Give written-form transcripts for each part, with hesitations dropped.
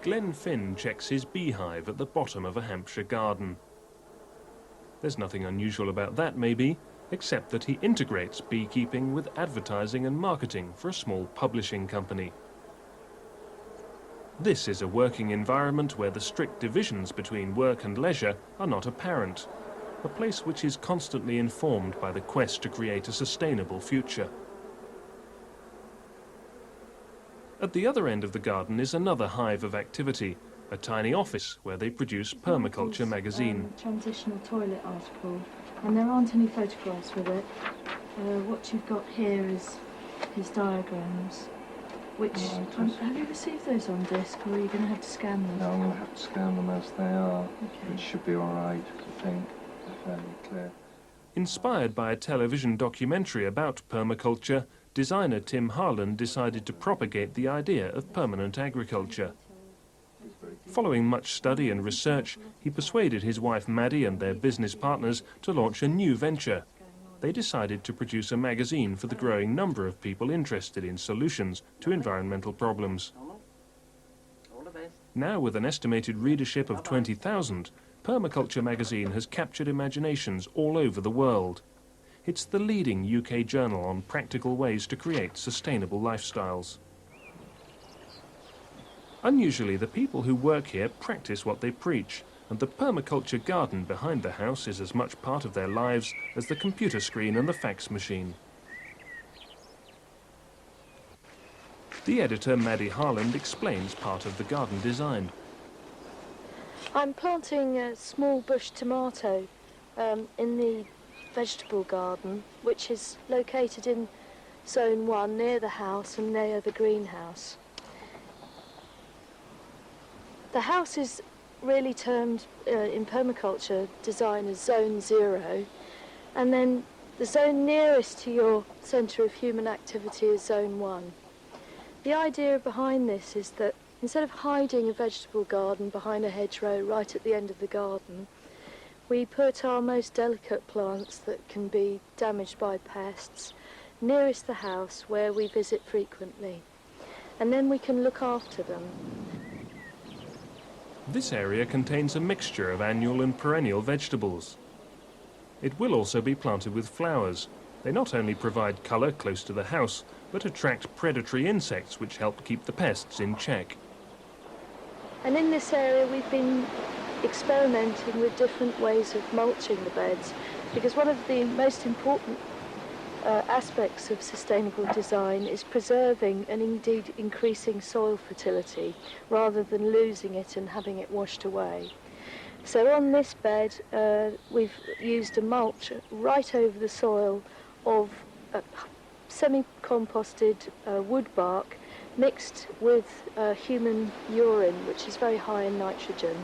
Glenn Finn checks his beehive at the bottom of a Hampshire garden. There's nothing unusual about that, maybe, except that he integrates beekeeping with advertising and marketing for a small publishing company. This is a working environment where the strict divisions between work and leisure are not apparent, a place which is constantly informed by the quest to create a sustainable future. At the other end of the garden is another hive of activity, a tiny office where they produce Permaculture magazine. Transitional toilet article, and there aren't any photographs with it. What you've got here is his diagrams, which, have you received those on disc, or are you going to have to scan them? No, I'm going to have to scan them as they are, which should be all right, I think. They're fairly clear. Inspired by a television documentary about permaculture, designer Tim Harland decided to propagate the idea of permanent agriculture. Following much study and research, he persuaded his wife Maddie and their business partners to launch a new venture. They decided to produce a magazine for the growing number of people interested in solutions to environmental problems. Now, with an estimated readership of 20,000, Permaculture magazine has captured imaginations all over the world. It's the leading UK journal on practical ways to create sustainable lifestyles. Unusually, the people who work here practice what they preach, and the permaculture garden behind the house is as much part of their lives as the computer screen and the fax machine. The editor, Maddie Harland, explains part of the garden design. I'm planting a small bush tomato in the vegetable garden, which is located in Zone 1 near the house and near the greenhouse. The house is really termed in permaculture design as Zone 0, and then the zone nearest to your centre of human activity is Zone 1. The idea behind this is that instead of hiding a vegetable garden behind a hedgerow right at the end of the garden, we put our most delicate plants that can be damaged by pests nearest the house where we visit frequently, and then we can look after them. This area contains a mixture of annual and perennial vegetables. It will also be planted with flowers. They not only provide colour close to the house, but attract predatory insects which help keep the pests in check. And in this area we've been experimenting with different ways of mulching the beds, because one of the most important aspects of sustainable design is preserving and indeed increasing soil fertility rather than losing it and having it washed away. So on this bed we've used a mulch right over the soil of semi-composted wood bark mixed with human urine, which is very high in nitrogen.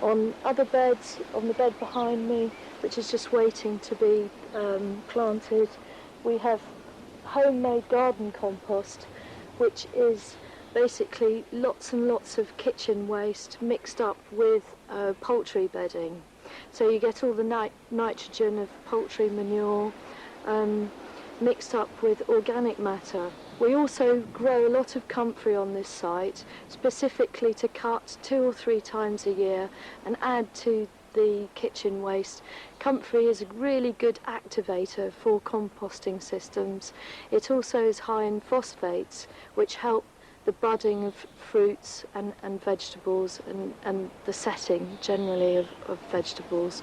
On other beds, on the bed behind me, which is just waiting to be planted, we have homemade garden compost, which is basically lots and lots of kitchen waste mixed up with poultry bedding. So you get all the nitrogen of poultry manure mixed up with organic matter. We also grow a lot of comfrey on this site, specifically to cut 2 or 3 times a year and add to the kitchen waste. Comfrey is a really good activator for composting systems. It also is high in phosphates, which help the budding of fruits and vegetables and the setting generally of vegetables.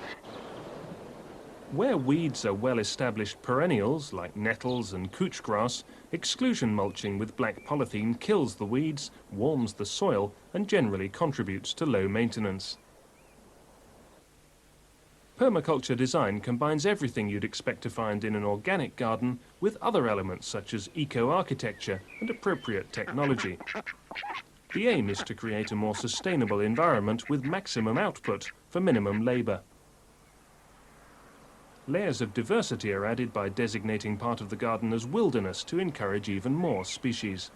Where weeds are well-established perennials, like nettles and couch grass, exclusion mulching with black polythene kills the weeds, warms the soil, and generally contributes to low maintenance. Permaculture design combines everything you'd expect to find in an organic garden with other elements such as eco-architecture and appropriate technology. The aim is to create a more sustainable environment with maximum output for minimum labour. Layers of diversity are added by designating part of the garden as wilderness to encourage even more species.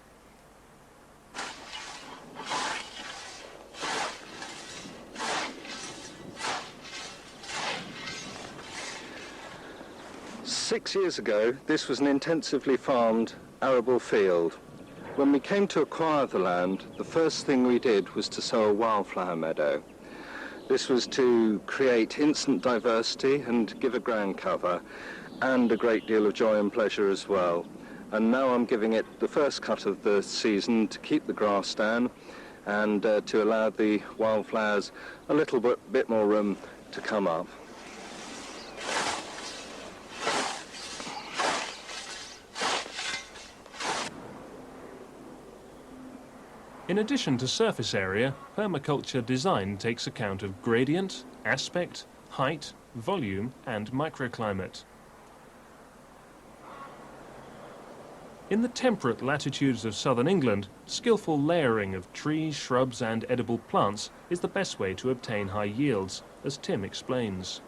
Six years ago, this was an intensively farmed arable field. When we came to acquire the land, the first thing we did was to sow a wildflower meadow. This was to create instant diversity and give a ground cover and a great deal of joy and pleasure as well. And now I'm giving it the first cut of the season to keep the grass down and to allow the wildflowers a little bit more room to come up. In addition to surface area, permaculture design takes account of gradient, aspect, height, volume and microclimate. In the temperate latitudes of southern England, skillful layering of trees, shrubs and edible plants is the best way to obtain high yields, as Tim explains.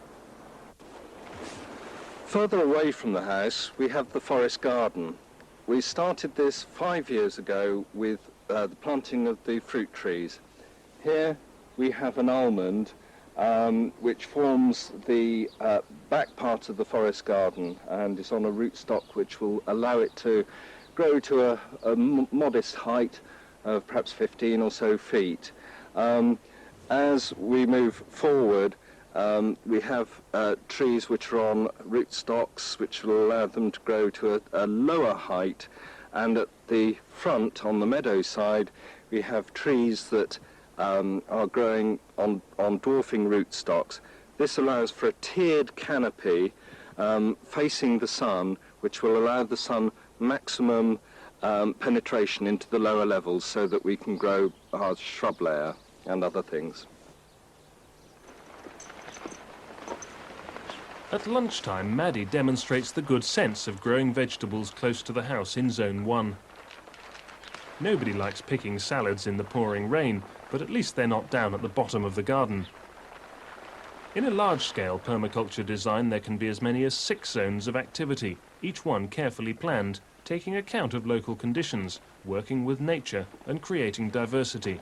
Further away from the house, we have the forest garden. We started this 5 years ago with the planting of the fruit trees. Here we have an almond which forms the back part of the forest garden and is on a rootstock which will allow it to grow to a modest height of perhaps 15 or so feet. As we move forward, we have trees which are on rootstocks which will allow them to grow to a lower height, and at the front, on the meadow side, we have trees that are growing on dwarfing rootstocks. This allows for a tiered canopy facing the sun, which will allow the sun maximum penetration into the lower levels so that we can grow our shrub layer and other things. At lunchtime, Maddie demonstrates the good sense of growing vegetables close to the house in Zone 1. Nobody likes picking salads in the pouring rain, but at least they're not down at the bottom of the garden. In a large-scale permaculture design, there can be as many as 6 zones of activity, each one carefully planned, taking account of local conditions, working with nature and creating diversity.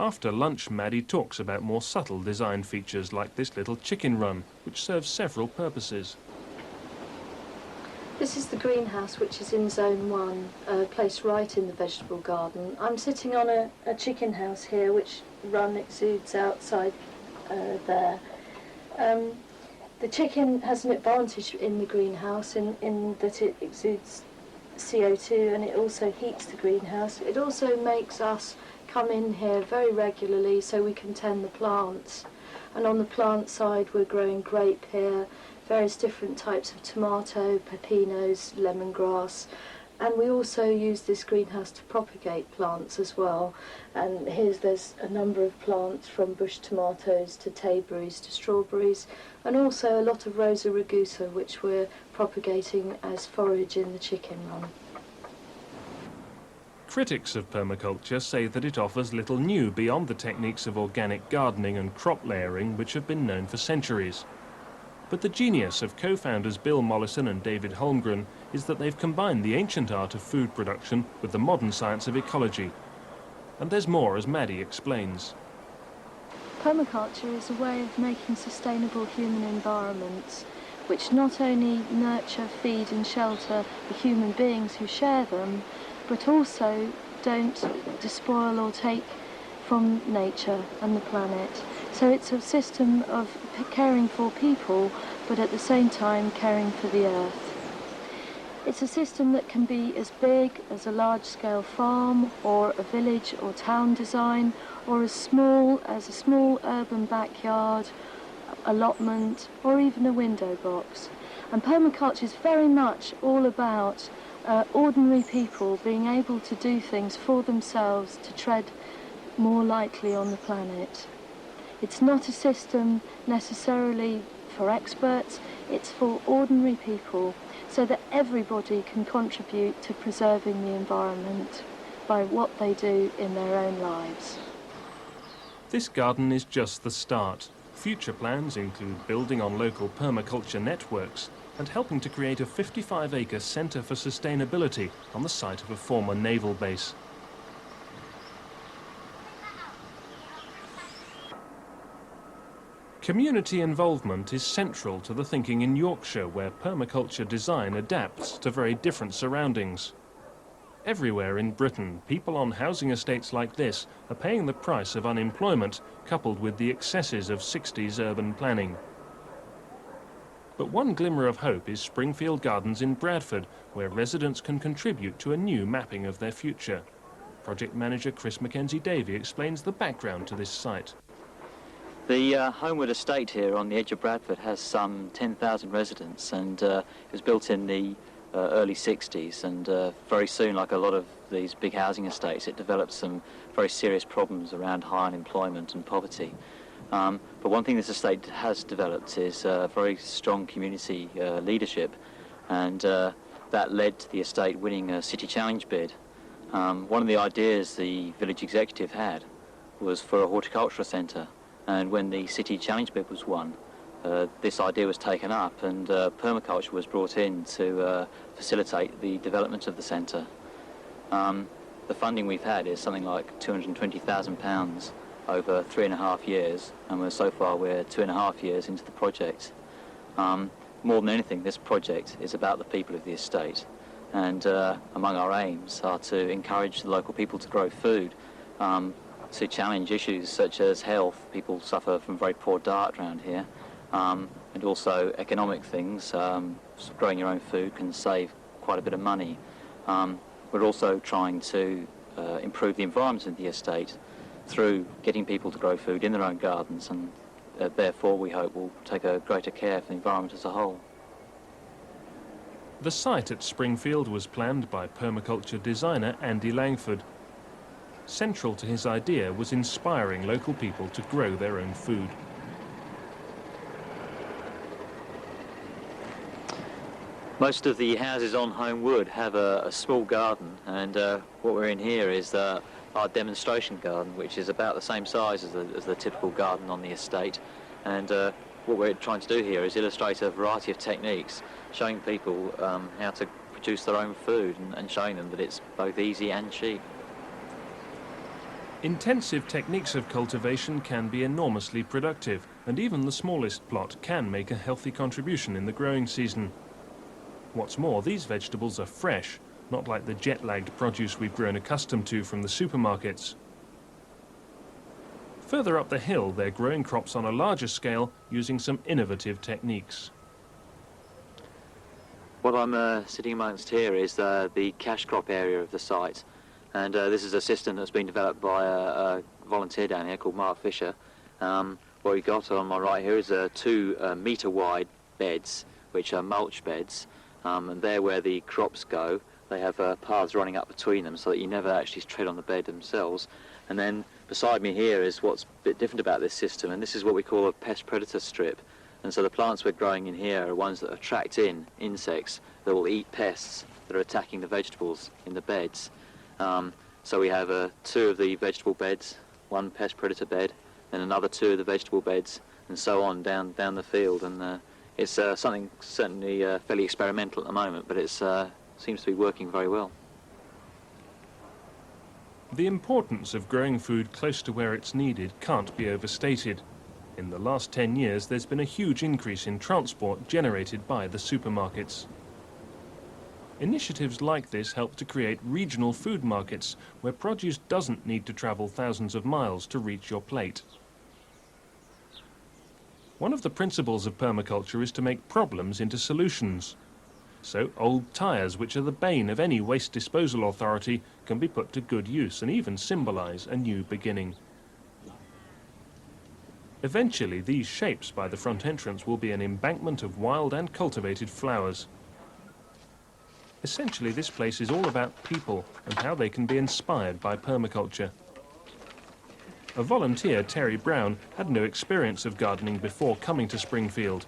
After lunch, Maddie talks about more subtle design features like this little chicken run, which serves several purposes. This is the greenhouse, which is in Zone 1, placed right in the vegetable garden. I'm sitting on a chicken house here, which run exudes outside there. The chicken has an advantage in the greenhouse in that it exudes CO2 and it also heats the greenhouse. It also makes us come in here very regularly so we can tend the plants. And on the plant side we're growing grape here, various different types of tomato, pepinos, lemongrass, and we also use this greenhouse to propagate plants as well. And there's a number of plants from bush tomatoes to tayberries to strawberries, and also a lot of Rosa rugosa which we're propagating as forage in the chicken run. Critics of permaculture say that it offers little new beyond the techniques of organic gardening and crop layering which have been known for centuries. But the genius of co-founders Bill Mollison and David Holmgren is that they've combined the ancient art of food production with the modern science of ecology. And there's more, as Maddie explains. Permaculture is a way of making sustainable human environments which not only nurture, feed and shelter the human beings who share them, but also don't despoil or take from nature and the planet. So it's a system of caring for people, but at the same time caring for the earth. It's a system that can be as big as a large-scale farm or a village or town design, or as small as a small urban backyard, allotment, or even a window box. And permaculture is very much all about ordinary people being able to do things for themselves to tread more lightly on the planet. It's not a system necessarily for experts, it's for ordinary people, so that everybody can contribute to preserving the environment by what they do in their own lives. This garden is just the start. Future plans include building on local permaculture networks and helping to create a 55-acre centre for sustainability on the site of a former naval base. Community involvement is central to the thinking in Yorkshire, where permaculture design adapts to very different surroundings. Everywhere in Britain, people on housing estates like this are paying the price of unemployment, coupled with the excesses of 60s urban planning. But one glimmer of hope is Springfield Gardens in Bradford, where residents can contribute to a new mapping of their future. Project manager Chris Mackenzie-Davey explains the background to this site. The Homewood estate here on the edge of Bradford has some 10,000 residents, and it was built in the early 60s, and very soon, like a lot of these big housing estates, it developed some very serious problems around high unemployment and poverty. But one thing this estate has developed is very strong community leadership, and that led to the estate winning a City Challenge bid. One of the ideas the village executive had was for a horticultural centre, and when the City Challenge bid was won, this idea was taken up, and permaculture was brought in to facilitate the development of the centre. The funding we've had is something like £220,000 over 3.5 years, and so far we're 2.5 years into the project. More than anything, this project is about the people of the estate, and among our aims are to encourage the local people to grow food, to challenge issues such as health. People suffer from very poor diet around here, and also economic things. Growing your own food can save quite a bit of money. We're also trying to improve the environment of the estate through getting people to grow food in their own gardens, and therefore we hope will take a greater care for the environment as a whole. The site at Springfield was planned by permaculture designer Andy Langford. Central to his idea was inspiring local people to grow their own food. Most of the houses on Homewood have a small garden, and what we're in here is our demonstration garden, which is about the same size as the typical garden on the estate. And what we're trying to do here is illustrate a variety of techniques, showing people how to produce their own food, and showing them that it's both easy and cheap. Intensive techniques of cultivation can be enormously productive, and even the smallest plot can make a healthy contribution in the growing season. What's more, these vegetables are fresh, not like the jet-lagged produce we've grown accustomed to from the supermarkets. Further up the hill, they're growing crops on a larger scale using some innovative techniques. What I'm sitting amongst here is the cash crop area of the site, and this is a system that's been developed by a volunteer down here called Mark Fisher. What we got on my right here is 2 metre wide beds, which are mulch beds, and there where the crops go, they have paths running up between them so that you never actually tread on the bed themselves. And then beside me here is what's a bit different about this system, and this is what we call a pest predator strip. And so the plants we're growing in here are ones that attract in insects that will eat pests that are attacking the vegetables in the beds. So we have 2 of the vegetable beds, 1 pest predator bed, then another 2 of the vegetable beds, and so on down the field. And it's something certainly fairly experimental at the moment, but it seems to be working very well. The importance of growing food close to where it's needed can't be overstated. In the last 10 years, there's been a huge increase in transport generated by the supermarkets. Initiatives like this help to create regional food markets where produce doesn't need to travel thousands of miles to reach your plate. One of the principles of permaculture is to make problems into solutions. So old tyres, which are the bane of any waste disposal authority, can be put to good use and even symbolise a new beginning. Eventually, these shapes by the front entrance will be an embankment of wild and cultivated flowers. Essentially, this place is all about people and how they can be inspired by permaculture. A volunteer, Terry Brown, had no experience of gardening before coming to Springfield.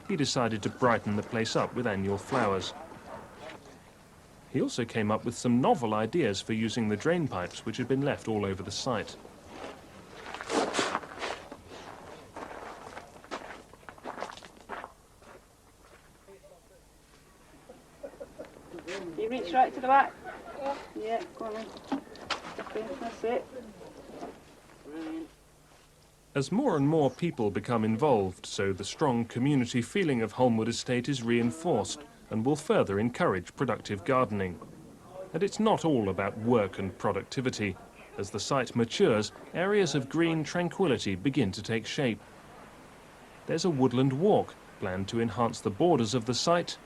He decided to brighten the place up with annual flowers. He also came up with some novel ideas for using the drain pipes which had been left all over the site. You reach right to the back? Yeah, go on then. Okay, that's it. Brilliant. As more and more people become involved, so the strong community feeling of Holmwood Estate is reinforced and will further encourage productive gardening. And it's not all about work and productivity. As the site matures, areas of green tranquility begin to take shape. There's a woodland walk planned to enhance the borders of the site,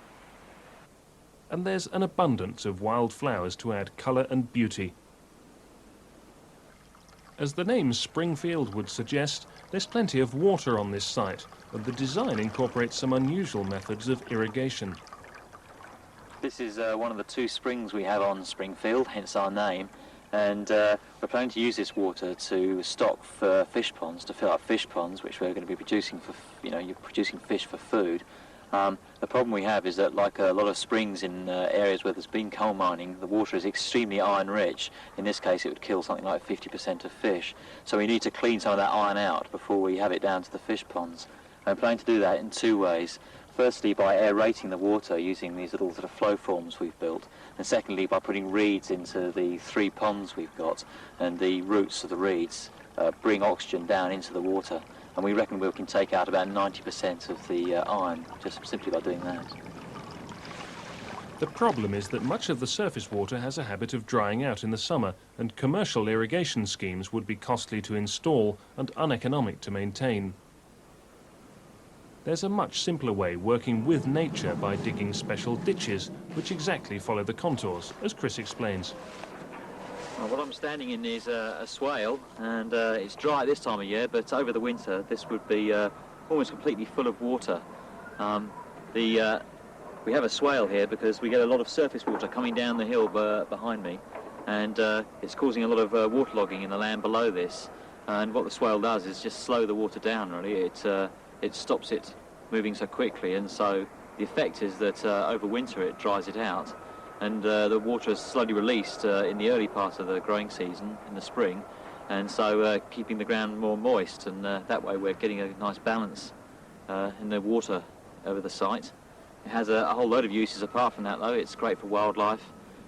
and there's an abundance of wild flowers to add colour and beauty. As the name Springfield would suggest, there's plenty of water on this site, and the design incorporates some unusual methods of irrigation. This is one of the two springs we have on Springfield, hence our name, and we're planning to use this water to stock for fish ponds, to fill up fish ponds, which we're going to be producing for, you're producing fish for food. The problem we have is that, like a lot of springs in areas where there's been coal mining, the water is extremely iron rich. In this case, it would kill something like 50% of fish. So we need to clean some of that iron out before we have it down to the fish ponds. And we're planning to do that in two ways. Firstly, by aerating the water using these little sort of flow forms we've built, and secondly, by putting reeds into the 3 ponds we've got, and the roots of the reeds bring oxygen down into the water. And we reckon we can take out about 90% of the iron just simply by doing that. The problem is that much of the surface water has a habit of drying out in the summer, and commercial irrigation schemes would be costly to install and uneconomic to maintain. There's a much simpler way, working with nature by digging special ditches which exactly follow the contours, as Chris explains. Well, what I'm standing in is a swale, and it's dry at this time of year, but over the winter this would be almost completely full of water. We have a swale here because we get a lot of surface water coming down the hill behind me, and it's causing a lot of waterlogging in the land below this. And what the swale does is just slow the water down, really. It stops it moving so quickly, and so the effect is that over winter it dries it out, and the water is slowly released in the early part of the growing season in the spring, and so keeping the ground more moist, and that way we're getting a nice balance in the water over the site. It has a whole load of uses apart from that, though. It's great for wildlife,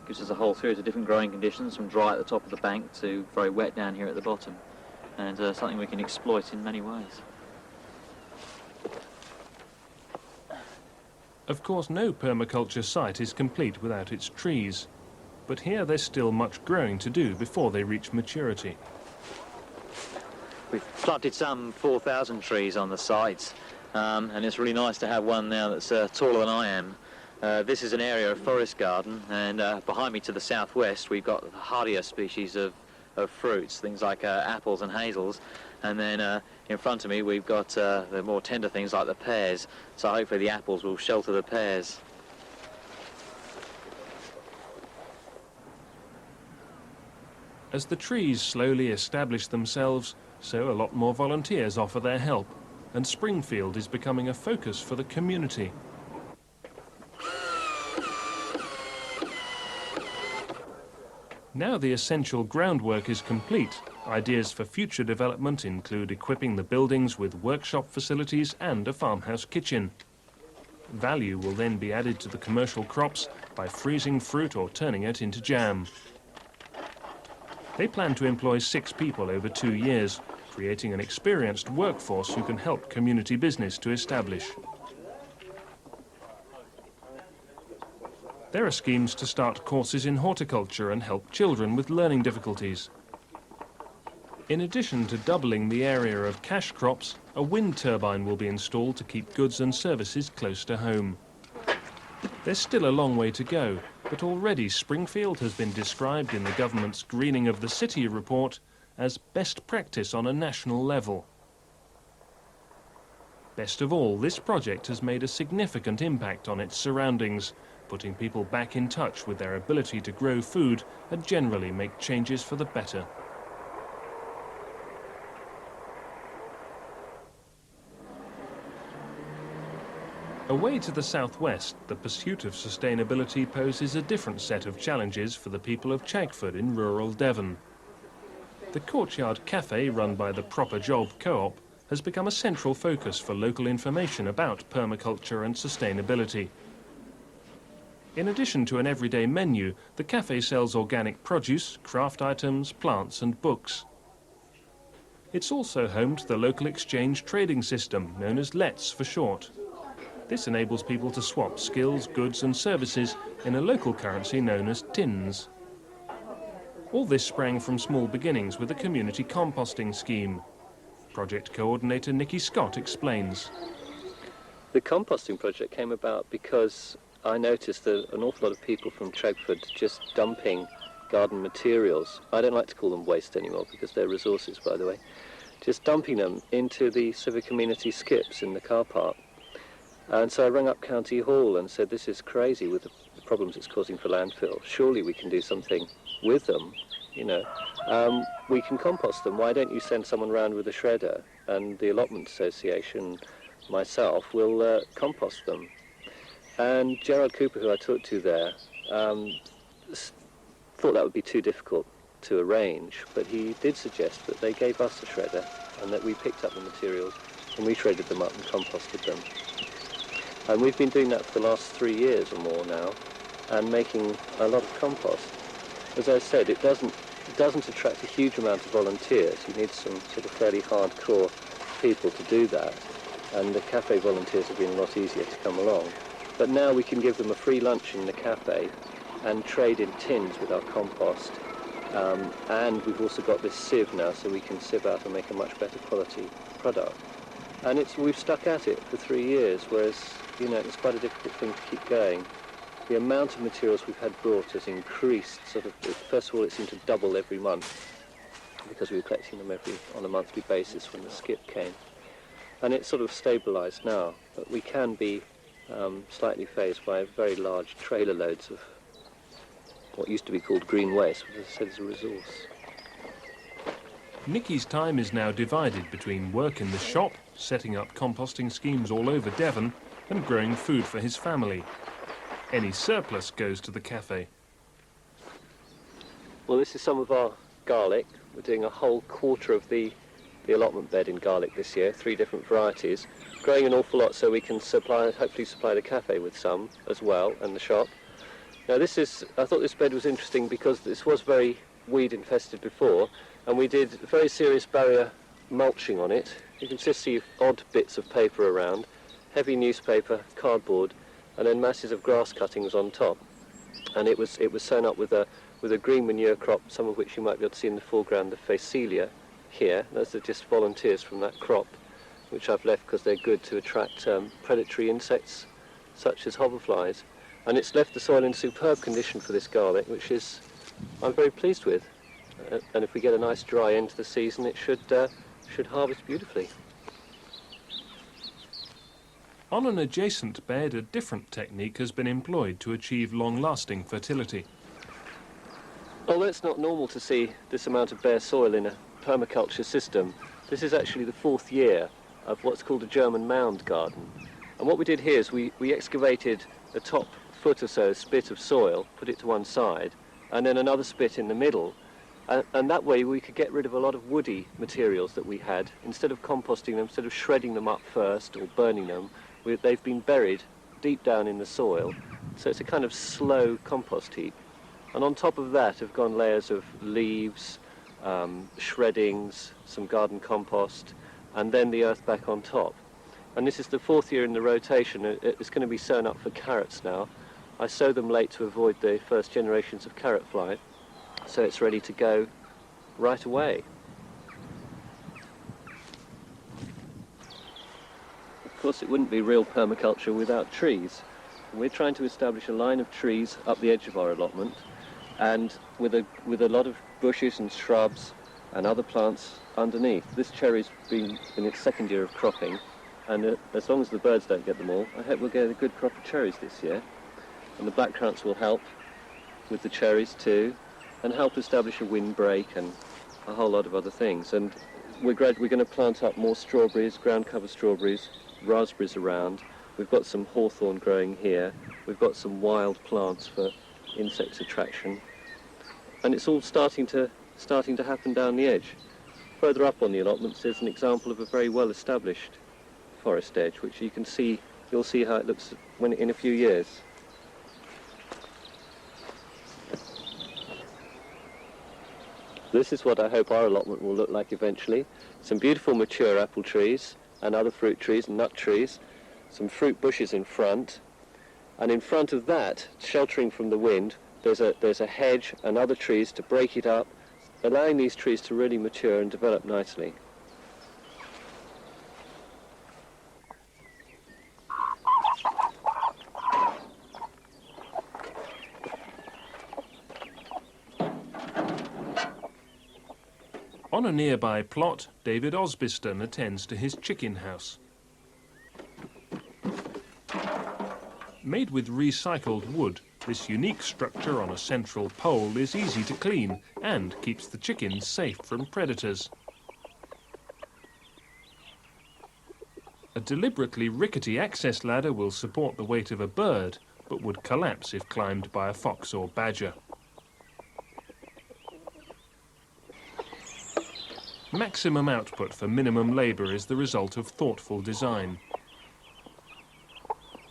gives us a whole series of different growing conditions, from dry at the top of the bank to very wet down here at the bottom, and something we can exploit in many ways. Of course, no permaculture site is complete without its trees, but here there's still much growing to do before they reach maturity. We've planted some 4,000 trees on the site, and it's really nice to have one now that's taller than I am. This is an area of forest garden, and behind me to the southwest we've got hardier species of fruits, things like apples and hazels, and then in front of me we've got the more tender things like the pears, so hopefully the apples will shelter the pears. As the trees slowly establish themselves, so a lot more volunteers offer their help, and Springfield is becoming a focus for the community. Now the essential groundwork is complete, ideas for future development include equipping the buildings with workshop facilities and a farmhouse kitchen. Value will then be added to the commercial crops by freezing fruit or turning it into jam. They plan to employ 6 people over 2 years, creating an experienced workforce who can help community business to establish. There are schemes to start courses in horticulture and help children with learning difficulties. In addition to doubling the area of cash crops, a wind turbine will be installed to keep goods and services close to home. There's still a long way to go, but already Springfield has been described in the government's Greening of the City report as best practice on a national level. Best of all, this project has made a significant impact on its surroundings, putting people back in touch with their ability to grow food and generally make changes for the better. Away to the southwest, the pursuit of sustainability poses a different set of challenges for the people of Chagford in rural Devon. The Courtyard Cafe, run by the Proper Job Co-op, has become a central focus for local information about permaculture and sustainability. In addition to an everyday menu, the cafe sells organic produce, craft items, plants and books. It's also home to the local exchange trading system, known as LETS for short. This enables people to swap skills, goods and services in a local currency known as tins. All this sprang from small beginnings with a community composting scheme. Project coordinator Nikki Scott explains. The composting project came about because I noticed that an awful lot of people from Tregford just dumping garden materials. I don't like to call them waste anymore because they're resources, by the way. Just dumping them into the civic amenity skips in the car park. And so I rang up County Hall and said, this is crazy with the problems it's causing for landfill. Surely we can do something with them, you know. We can compost them. Why don't you send someone round with a shredder? And the Allotment Association, myself, will compost them. And Gerard Cooper, who I talked to there, thought that would be too difficult to arrange, but he did suggest that they gave us a shredder and that we picked up the materials and we shredded them up and composted them. And we've been doing that for the last 3 years or more now and making a lot of compost. As I said, it doesn't attract a huge amount of volunteers. You need some sort of fairly hardcore people to do that, and the cafe volunteers have been a lot easier to come along. But now we can give them a free lunch in the cafe and trade in tins with our compost. And we've also got this sieve now, so we can sieve out and make a much better quality product. And we've stuck at it for 3 years, whereas, you know, it's quite a difficult thing to keep going. The amount of materials we've had brought has increased. First of all, it seemed to double every month because we were collecting them on a monthly basis when the skip came. And it's sort of stabilised now, but we can be slightly phased by very large trailer loads of what used to be called green waste, which as I said is a resource. Nicky's time is now divided between work in the shop, setting up composting schemes all over Devon, and growing food for his family. Any surplus goes to the cafe. Well, this is some of our garlic. We're doing a whole quarter of the allotment bed in garlic this year, 3 different varieties. Growing an awful lot so we can hopefully supply the cafe with some as well, and the shop. Now I thought this bed was interesting because this was very weed infested before, and we did very serious barrier mulching on it. You can just see odd bits of paper around, heavy newspaper, cardboard, and then masses of grass cuttings on top. And it was sown up with a green manure crop, some of which you might be able to see in the foreground, the Phacelia here. Those are just volunteers from that crop, which I've left because they're good to attract predatory insects such as hoverflies. And it's left the soil in superb condition for this garlic, which I'm very pleased with. And if we get a nice dry end to the season, it should harvest beautifully. On an adjacent bed, a different technique has been employed to achieve long-lasting fertility. Although it's not normal to see this amount of bare soil in a permaculture system, this is actually the 4th year of what's called a German mound garden. And what we did here is we excavated the top foot or so spit of soil, put it to one side, and then another spit in the middle. And that way we could get rid of a lot of woody materials that we had. Instead of composting them, instead of shredding them up first or burning them, they've been buried deep down in the soil. So it's a kind of slow compost heap. And on top of that have gone layers of leaves, shreddings, some garden compost, and then the earth back on top. And this is the 4th year in the rotation. It's going to be sown up for carrots now. I sow them late to avoid the first generations of carrot fly, so it's ready to go right away. Of course, it wouldn't be real permaculture without trees. We're trying to establish a line of trees up the edge of our allotment, and with a lot of bushes and shrubs and other plants underneath. This cherry's been in its 2nd year of cropping, and as long as the birds don't get them all, I hope we'll get a good crop of cherries this year. And the blackcurrants will help with the cherries too, and help establish a windbreak and a whole lot of other things. And we're going to plant up more strawberries, ground cover strawberries, raspberries around. We've got some hawthorn growing here. We've got some wild plants for insect attraction. And it's all starting to happen down the edge. Further up on the allotments there's an example of a very well established forest edge, which you'll see how it looks in a few years. This is what I hope our allotment will look like eventually. Some beautiful mature apple trees and other fruit trees and nut trees, some fruit bushes in front, and in front of that, sheltering from the wind, there's a hedge and other trees to break it up, allowing these trees to really mature and develop nicely. On a nearby plot, David Osbiston attends to his chicken house. Made with recycled wood, this unique structure on a central pole is easy to clean and keeps the chickens safe from predators. A deliberately rickety access ladder will support the weight of a bird, but would collapse if climbed by a fox or badger. Maximum output for minimum labour is the result of thoughtful design.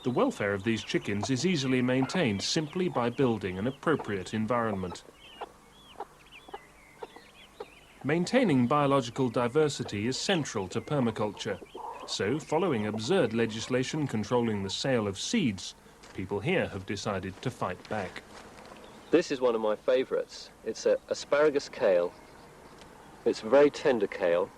The welfare of these chickens is easily maintained simply by building an appropriate environment. Maintaining biological diversity is central to permaculture. So, following absurd legislation controlling the sale of seeds, people here have decided to fight back. This is one of my favourites. It's a asparagus kale. It's a very tender kale.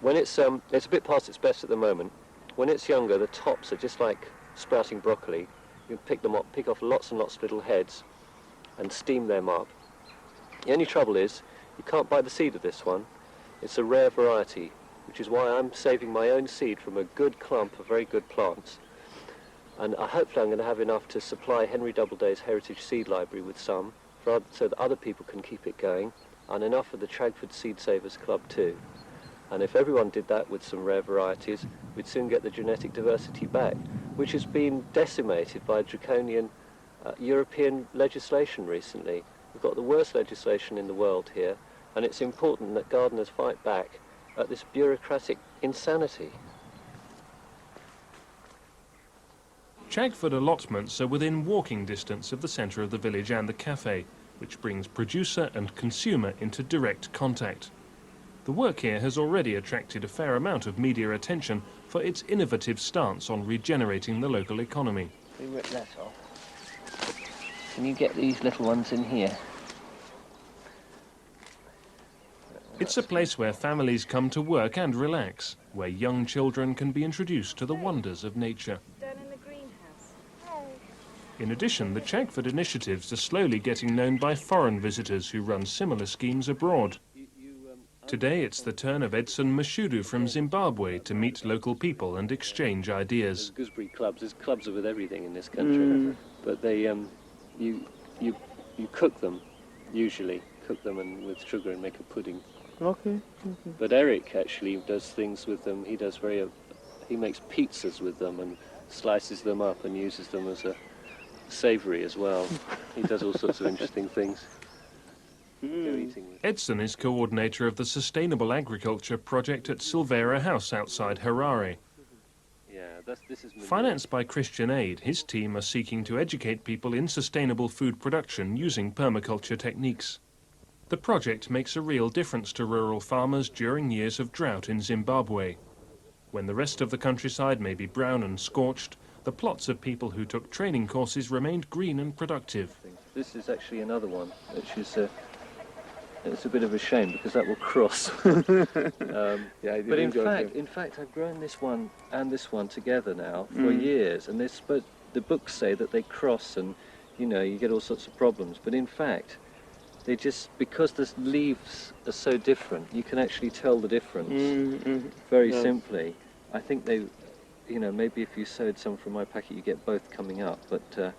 When it's a bit past its best at the moment. When it's younger, the tops are just like sprouting broccoli. You can pick them up, pick off lots and lots of little heads and steam them up. The only trouble is you can't buy the seed of this one. It's a rare variety, which is why I'm saving my own seed from a good clump of very good plants. And hopefully I'm going to have enough to supply Henry Doubleday's Heritage Seed Library with some, so that other people can keep it going, and enough for the Chagford Seed Savers Club too. And if everyone did that with some rare varieties, we'd soon get the genetic diversity back, which has been decimated by draconian European legislation recently. We've got the worst legislation in the world here, and it's important that gardeners fight back at this bureaucratic insanity. Chagford allotments are within walking distance of the centre of the village and the cafe, which brings producer and consumer into direct contact. The work here has already attracted a fair amount of media attention for its innovative stance on regenerating the local economy. We rip that off. Can you get these little ones in here? It's a place where families come to work and relax, where young children can be introduced to the wonders of nature. In addition, the Chagford initiatives are slowly getting known by foreign visitors who run similar schemes abroad. Today it's the turn of Edson Mashudu from Zimbabwe to meet local people and exchange ideas. There's gooseberry clubs. There's clubs with everything in this country, but they you cook them, usually cook them and with sugar and make a pudding. Okay. But Eric actually does things with them. He does he makes pizzas with them and slices them up and uses them as a savoury as well. He does all sorts of interesting things. Edson is coordinator of the Sustainable Agriculture project at Silvera House outside Harare. Financed by Christian Aid, his team are seeking to educate people in sustainable food production using permaculture techniques. The project makes a real difference to rural farmers during years of drought in Zimbabwe. When the rest of the countryside may be brown and scorched, the plots of people who took training courses remained green and productive. This is actually another one, which is it's a bit of a shame because that will cross. But in fact, I've grown this one and this one together now for years, and the books say that they cross, and you get all sorts of problems. But in fact, they just, because the leaves are so different, you can actually tell the difference very simply. I think they, maybe if you sowed some from my packet, you get both coming up, but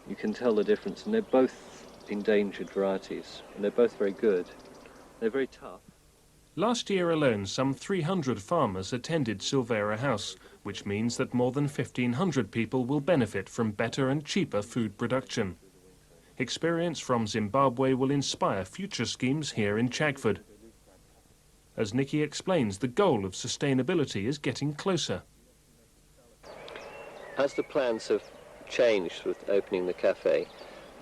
you can tell the difference, and they're both endangered varieties, and they're both very good. They're very tough. Last year alone, some 300 farmers attended Silvera House, which means that more than 1,500 people will benefit from better and cheaper food production. Experience from Zimbabwe will inspire future schemes here in Chagford. As Nikki explains, the goal of sustainability is getting closer. As the plans have changed with opening the cafe,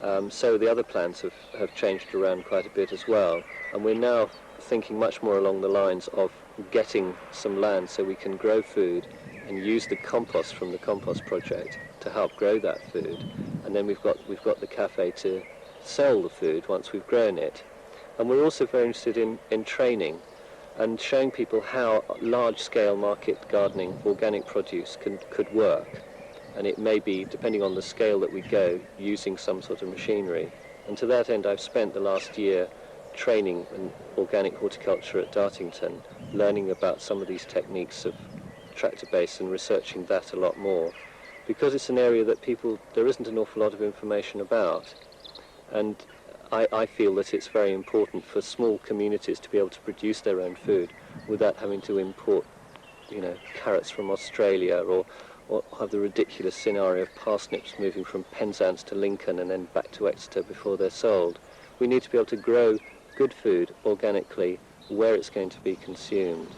So the other plans have changed around quite a bit as well. And we're now thinking much more along the lines of getting some land so we can grow food and use the compost from the compost project to help grow that food. And then we've got the cafe to sell the food once we've grown it. And we're also very interested in training and showing people how large-scale market gardening, organic produce could work. And it may be, depending on the scale that we go, using some sort of machinery. And to that end, I've spent the last year training in organic horticulture at Dartington, learning about some of these techniques of tractor base and researching that a lot more, because it's an area that there isn't an awful lot of information about. And I feel that it's very important for small communities to be able to produce their own food without having to import, carrots from Australia or have the ridiculous scenario of parsnips moving from Penzance to Lincoln and then back to Exeter before they're sold. We need to be able to grow good food organically where it's going to be consumed.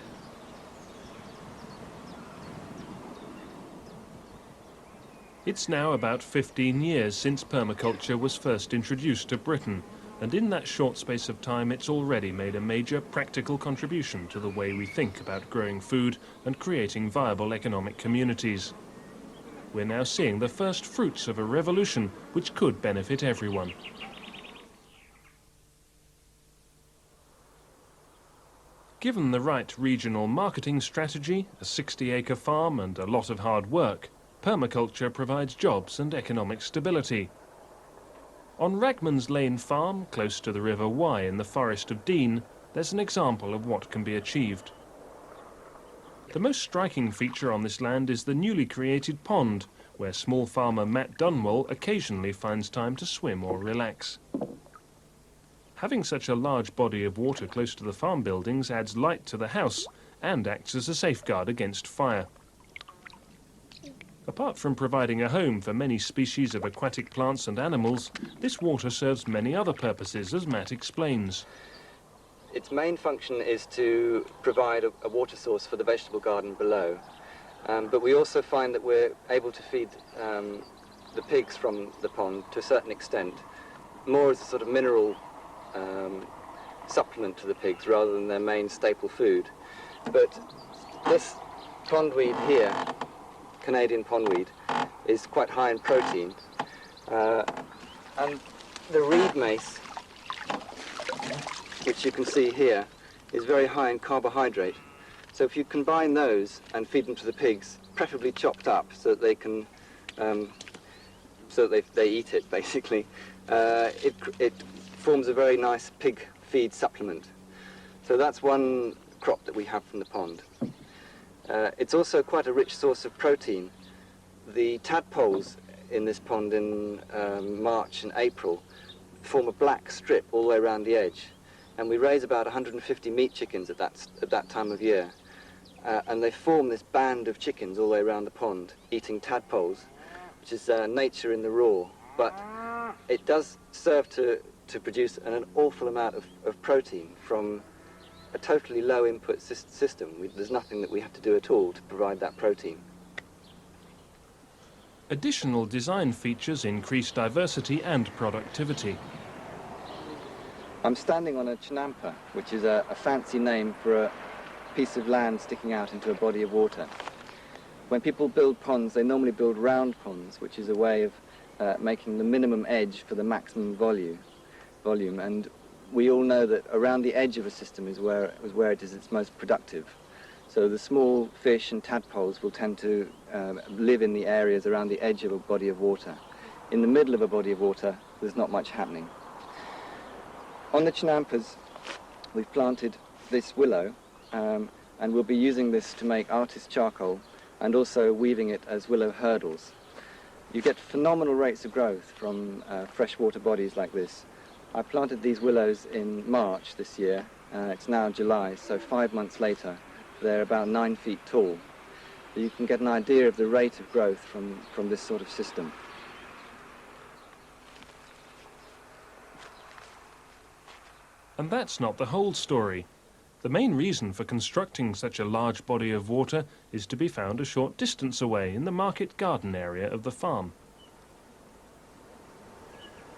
It's now about 15 years since permaculture was first introduced to Britain, and in that short space of time it's already made a major practical contribution to the way we think about growing food and creating viable economic communities. We're now seeing the first fruits of a revolution which could benefit everyone. Given the right regional marketing strategy, a 60-acre farm and a lot of hard work, permaculture provides jobs and economic stability. On Ragman's Lane Farm, close to the River Wye in the Forest of Dean, there's an example of what can be achieved. The most striking feature on this land is the newly created pond, where small farmer Matt Dunwell occasionally finds time to swim or relax. Having such a large body of water close to the farm buildings adds light to the house and acts as a safeguard against fire. Apart from providing a home for many species of aquatic plants and animals, this water serves many other purposes, as Matt explains. Its main function is to provide a water source for the vegetable garden below. But we also find that we're able to feed the pigs from the pond to a certain extent, more as a sort of mineral supplement to the pigs rather than their main staple food. But this pondweed here, Canadian pondweed, is quite high in protein. And the reed mace, which you can see here, is very high in carbohydrate. So if you combine those and feed them to the pigs, preferably chopped up so that they can, so that they eat it basically, it forms a very nice pig feed supplement. So that's one crop that we have from the pond. It's also quite a rich source of protein. The tadpoles in this pond in March and April form a black strip all the way around the edge, and we raise about 150 meat chickens at that time of year, and they form this band of chickens all the way around the pond eating tadpoles, which is nature in the raw, but it does serve to produce an awful amount of protein from a totally low input system. There's nothing that we have to do at all to provide that protein. Additional design features increase diversity and productivity. I'm standing on a chinampa, which is a fancy name for a piece of land sticking out into a body of water. When people build ponds, they normally build round ponds, which is a way of making the minimum edge for the maximum volume. And we all know that around the edge of a system is where it is its most productive. So the small fish and tadpoles will tend to live in the areas around the edge of a body of water. In the middle of a body of water, there's not much happening. On the chinampas, we've planted this willow, and we'll be using this to make artist charcoal and also weaving it as willow hurdles. You get phenomenal rates of growth from freshwater bodies like this. I planted these willows in March this year. It's now July, so 5 months later, they're about 9 feet tall. So you can get an idea of the rate of growth from this sort of system. And that's not the whole story. The main reason for constructing such a large body of water is to be found a short distance away in the market garden area of the farm.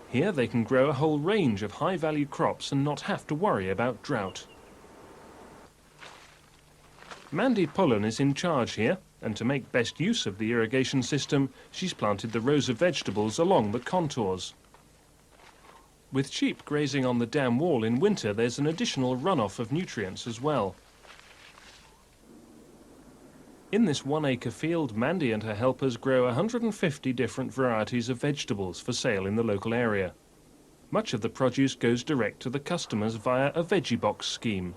Here they can grow a whole range of high-value crops and not have to worry about drought. Mandy Pullen is in charge here, and to make best use of the irrigation system, she's planted the rows of vegetables along the contours. With sheep grazing on the dam wall in winter, there's an additional runoff of nutrients as well. In this 1-acre field, Mandy and her helpers grow 150 different varieties of vegetables for sale in the local area. Much of the produce goes direct to the customers via a veggie box scheme.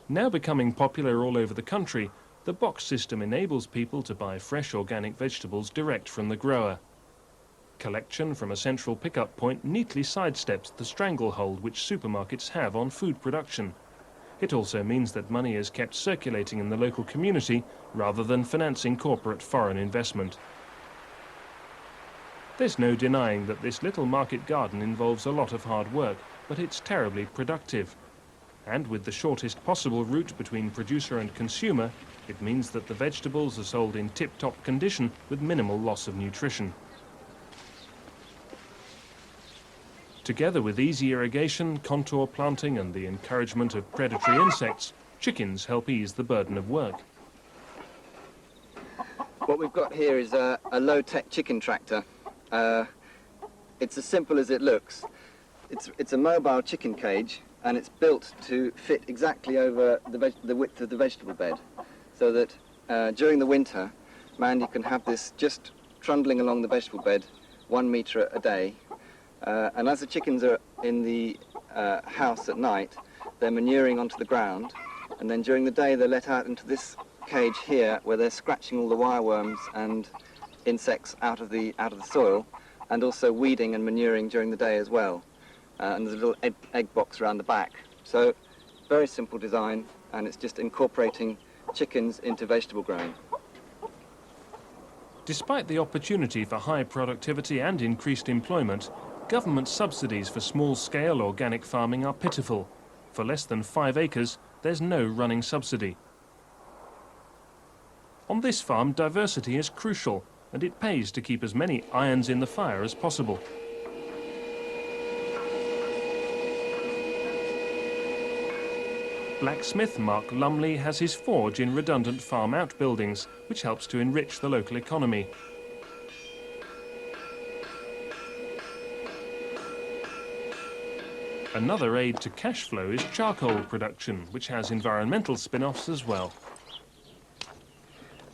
Now becoming popular all over the country, the box system enables people to buy fresh organic vegetables direct from the grower. Collection from a central pickup point neatly sidesteps the stranglehold which supermarkets have on food production. It also means that money is kept circulating in the local community rather than financing corporate foreign investment. There's no denying that this little market garden involves a lot of hard work, but it's terribly productive. And with the shortest possible route between producer and consumer, it means that the vegetables are sold in tip-top condition with minimal loss of nutrition. Together with easy irrigation, contour planting and the encouragement of predatory insects, chickens help ease the burden of work. What we've got here is a low-tech chicken tractor. It's as simple as it looks. It's a mobile chicken cage, and it's built to fit exactly over the width of the vegetable bed, so that during the winter, Mandy can have this just trundling along the vegetable bed 1 metre a day. And as the chickens are in the house at night, they're manuring onto the ground, and then during the day they're let out into this cage here, where they're scratching all the wireworms and insects out of the soil, and also weeding and manuring during the day as well. And there's a little egg box around the back. So very simple design, and it's just incorporating chickens into vegetable growing. Despite the opportunity for high productivity and increased employment, government subsidies for small-scale organic farming are pitiful. For less than 5 acres, there's no running subsidy. On this farm, diversity is crucial, and it pays to keep as many irons in the fire as possible. Blacksmith Mark Lumley has his forge in redundant farm outbuildings, which helps to enrich the local economy. Another aid to cash flow is charcoal production, which has environmental spin-offs as well.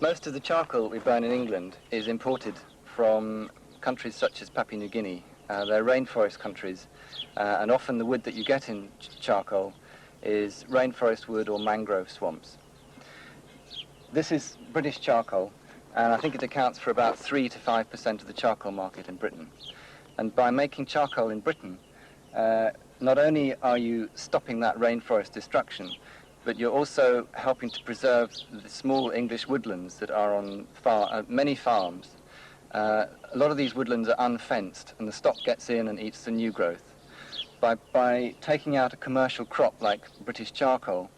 Most of the charcoal we burn in England is imported from countries such as Papua New Guinea. They're rainforest countries, and often the wood that you get in charcoal is rainforest wood or mangrove swamps. This is British charcoal, and I think it accounts for about 3 to 5% of the charcoal market in Britain. And by making charcoal in Britain, not only are you stopping that rainforest destruction, but you're also helping to preserve the small English woodlands that are on many farms. A lot of these woodlands are unfenced, and the stock gets in and eats the new growth. By taking out a commercial crop like British charcoal,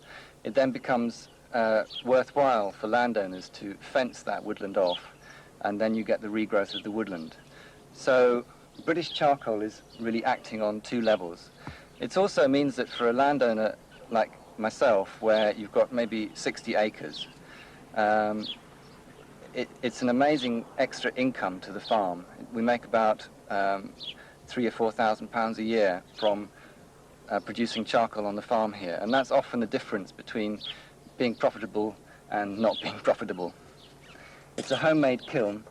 it then becomes worthwhile for landowners to fence that woodland off, and then you get the regrowth of the woodland. So British charcoal is really acting on 2 levels. It also means that for a landowner like myself, where you've got maybe 60 acres, it's an amazing extra income to the farm. We make about £3,000 or £4,000 a year from producing charcoal on the farm here, and that's often the difference between being profitable and not being profitable. It's a homemade kiln.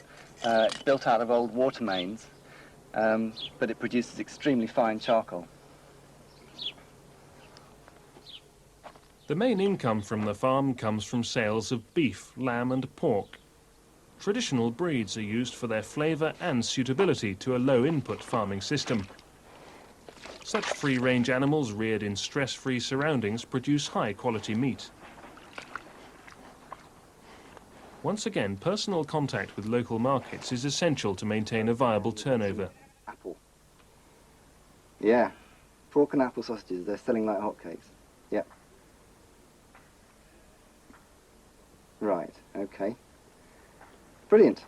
It's built out of old water mains, but it produces extremely fine charcoal. The main income from the farm comes from sales of beef, lamb and pork. Traditional breeds are used for their flavour and suitability to a low-input farming system. Such free-range animals reared in stress-free surroundings produce high-quality meat. Once again, personal contact with local markets is essential to maintain a viable turnover. Apple. Yeah, pork and apple sausages, they're selling like hotcakes. Yep. Right, okay. Brilliant.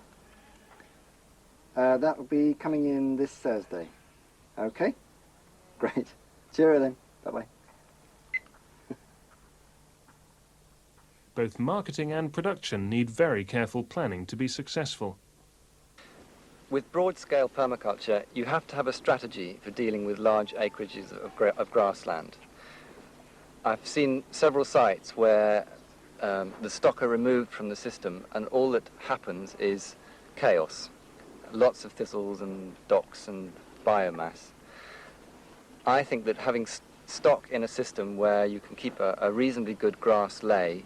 That will be coming in this Thursday. Okay? Great. Cheerio then. Bye-bye. Both marketing and production need very careful planning to be successful. With broad-scale permaculture, you have to have a strategy for dealing with large acreages of grassland. I've seen several sites where the stock are removed from the system and all that happens is chaos. Lots of thistles and docks and biomass. I think that having stock in a system where you can keep a reasonably good grass lay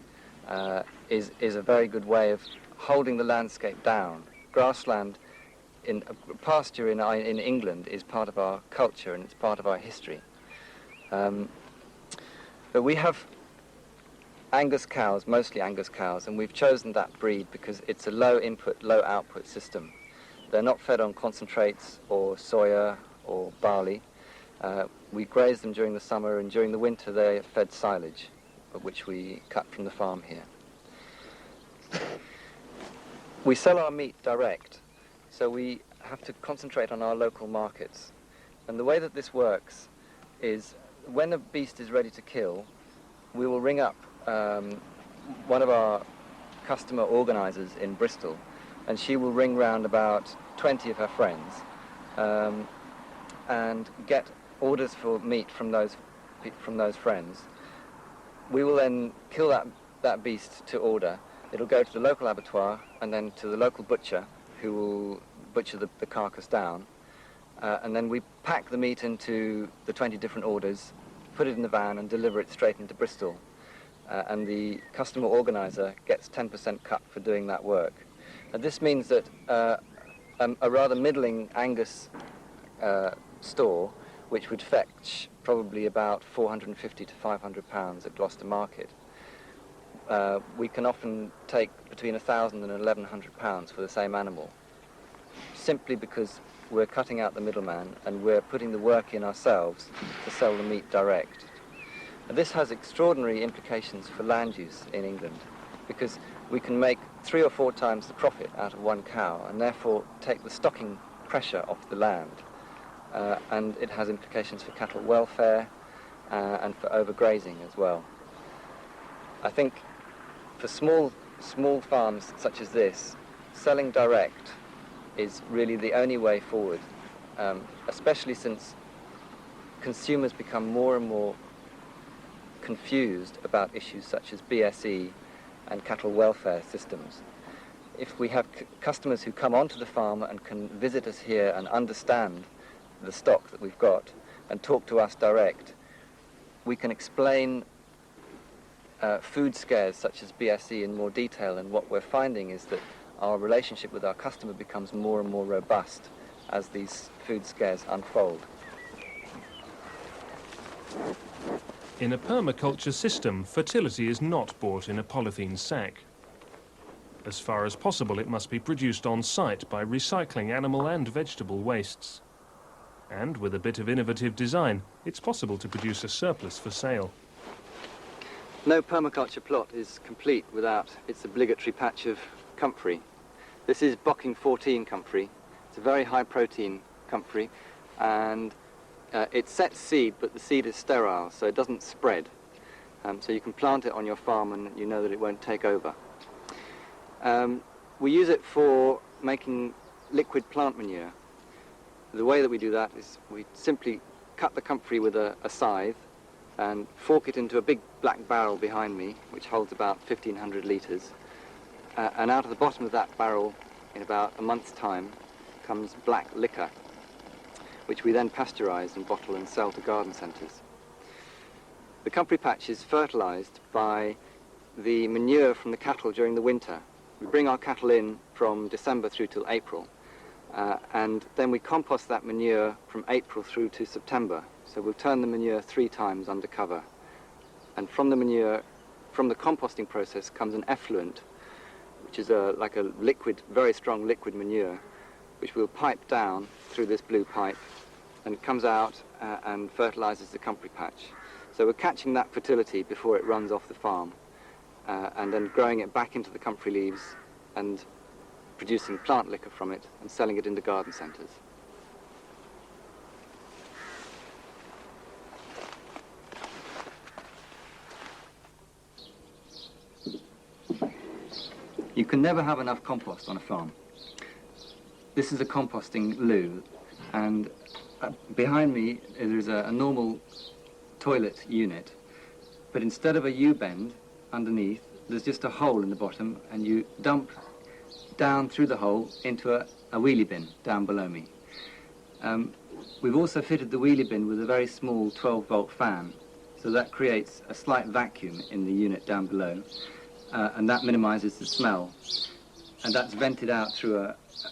is a very good way of holding the landscape down. Grassland in pasture in England is part of our culture and it's part of our history. But we have Angus cows, mostly Angus cows, and we've chosen that breed because it's a low input, low output system. They're not fed on concentrates or soya or barley. We graze them during the summer, and during the winter they're fed silage, which we cut from the farm here. We sell our meat direct, so we have to concentrate on our local markets. And the way that this works is when a beast is ready to kill, we will ring up one of our customer organisers in Bristol, and she will ring round about 20 of her friends and get orders for meat from those friends. We will then kill that beast to order. It'll go to the local abattoir and then to the local butcher, who will butcher the carcass down. And then we pack the meat into the 20 different orders, put it in the van and deliver it straight into Bristol. And the customer organiser gets 10% cut for doing that work. And this means that a rather middling Angus store, which would fetch probably about £450 to £500 at Gloucester Market, we can often take between £1,000 and £1,100 for the same animal, simply because we're cutting out the middleman and we're putting the work in ourselves to sell the meat direct. And this has extraordinary implications for land use in England, because we can make 3 or 4 times the profit out of one cow and therefore take the stocking pressure off the land. And it has implications for cattle welfare and for overgrazing as well. I think for small farms such as this, selling direct is really the only way forward, especially since consumers become more and more confused about issues such as BSE and cattle welfare systems. If we have customers who come onto the farm and can visit us here and understand the stock that we've got and talk to us direct, we can explain food scares such as BSE in more detail, and what we're finding is that our relationship with our customer becomes more and more robust as these food scares unfold. In a permaculture system, fertility is not bought in a polythene sack. As far as possible, it must be produced on site by recycling animal and vegetable wastes. And with a bit of innovative design, it's possible to produce a surplus for sale. No permaculture plot is complete without its obligatory patch of comfrey. This is Bocking 14 comfrey. It's a very high protein comfrey, and it sets seed, but the seed is sterile, so it doesn't spread. So you can plant it on your farm and you know that it won't take over. We use it for making liquid plant manure. The way that we do that is we simply cut the comfrey with a scythe and fork it into a big black barrel behind me, which holds about 1,500 litres. And out of the bottom of that barrel, in about a month's time, comes black liquor, which we then pasteurise and bottle and sell to garden centres. The comfrey patch is fertilised by the manure from the cattle during the winter. We bring our cattle in from December through till April, and then we compost that manure from April through to September. So we'll turn the manure 3 times under cover. And from the manure, from the composting process, comes an effluent, which is like a liquid, very strong liquid manure, which we'll pipe down through this blue pipe, and it comes out and fertilises the comfrey patch. So we're catching that fertility before it runs off the farm, and then growing it back into the comfrey leaves and producing plant liquor from it and selling it into garden centres. You can never have enough compost on a farm. This is a composting loo, and behind me there is a normal toilet unit, but instead of a U-bend underneath, there's just a hole in the bottom, and you dump down through the hole into a wheelie bin down below me. We've also fitted the wheelie bin with a very small 12-volt fan, so that creates a slight vacuum in the unit down below, and that minimises the smell. And that's vented out through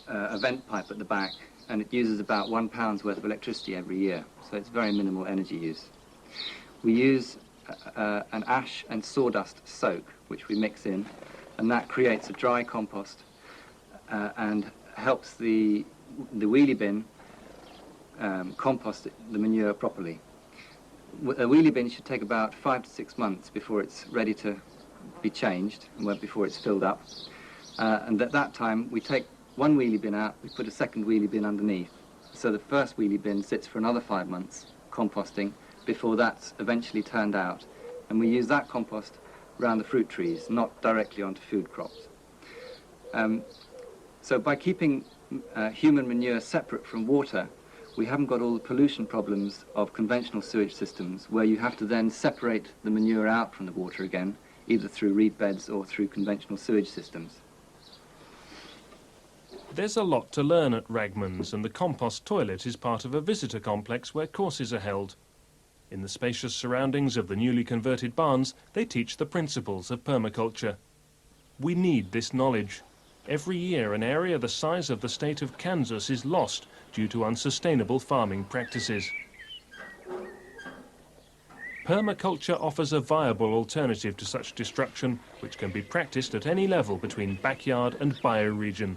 a vent pipe at the back, and it uses about £1 worth of electricity every year, so it's very minimal energy use. We use an ash and sawdust soak, which we mix in, and that creates a dry compost and helps the wheelie bin compost the manure properly. A wheelie bin should take about 5 to 6 months before it's ready to be changed, and before it's filled up. And at that time, we take one wheelie bin out, we put a second wheelie bin underneath. So the first wheelie bin sits for another 5 months, composting, before that's eventually turned out. And we use that compost around the fruit trees, not directly onto food crops. So by keeping human manure separate from water, we haven't got all the pollution problems of conventional sewage systems, where you have to then separate the manure out from the water again, either through reed beds or through conventional sewage systems. There's a lot to learn at Ragman's, and the compost toilet is part of a visitor complex where courses are held. In the spacious surroundings of the newly converted barns, they teach the principles of permaculture. We need this knowledge. Every year, an area the size of the state of Kansas is lost due to unsustainable farming practices. Permaculture offers a viable alternative to such destruction, which can be practiced at any level between backyard and bioregion.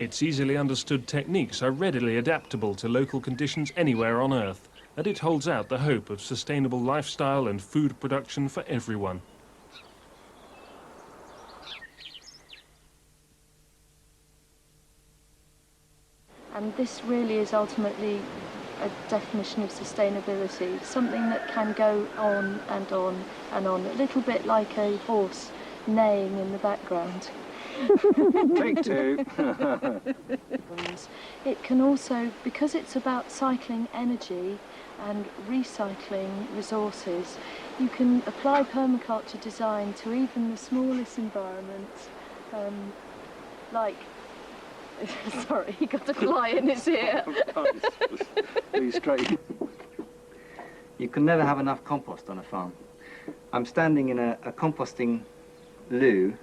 Its easily understood techniques are readily adaptable to local conditions anywhere on Earth, and it holds out the hope of sustainable lifestyle and food production for everyone. And this really is ultimately a definition of sustainability, something that can go on and on and on, a little bit like a horse neighing in the background. Take two. It can also, because it's about cycling energy and recycling resources, you can apply permaculture design to even the smallest environments, like sorry, he got a fly in his ear. Be straight. You can never have enough compost on a farm. I'm standing in a composting loo.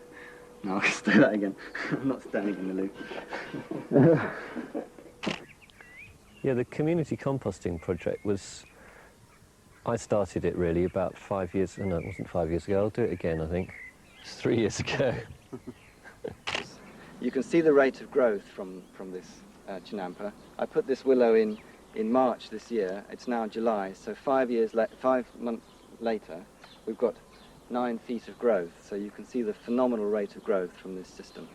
No, I'll say that again. I'm not standing in the loo. Yeah, the community composting project was, I started it really about 5 years, no, it wasn't 5 years ago, I'll do it again, I think. It's 3 years ago. You can see the rate of growth from this chinampa. I put this willow in March this year. It's now July, so 5 months later, we've got 9 feet of growth. So you can see the phenomenal rate of growth from this system.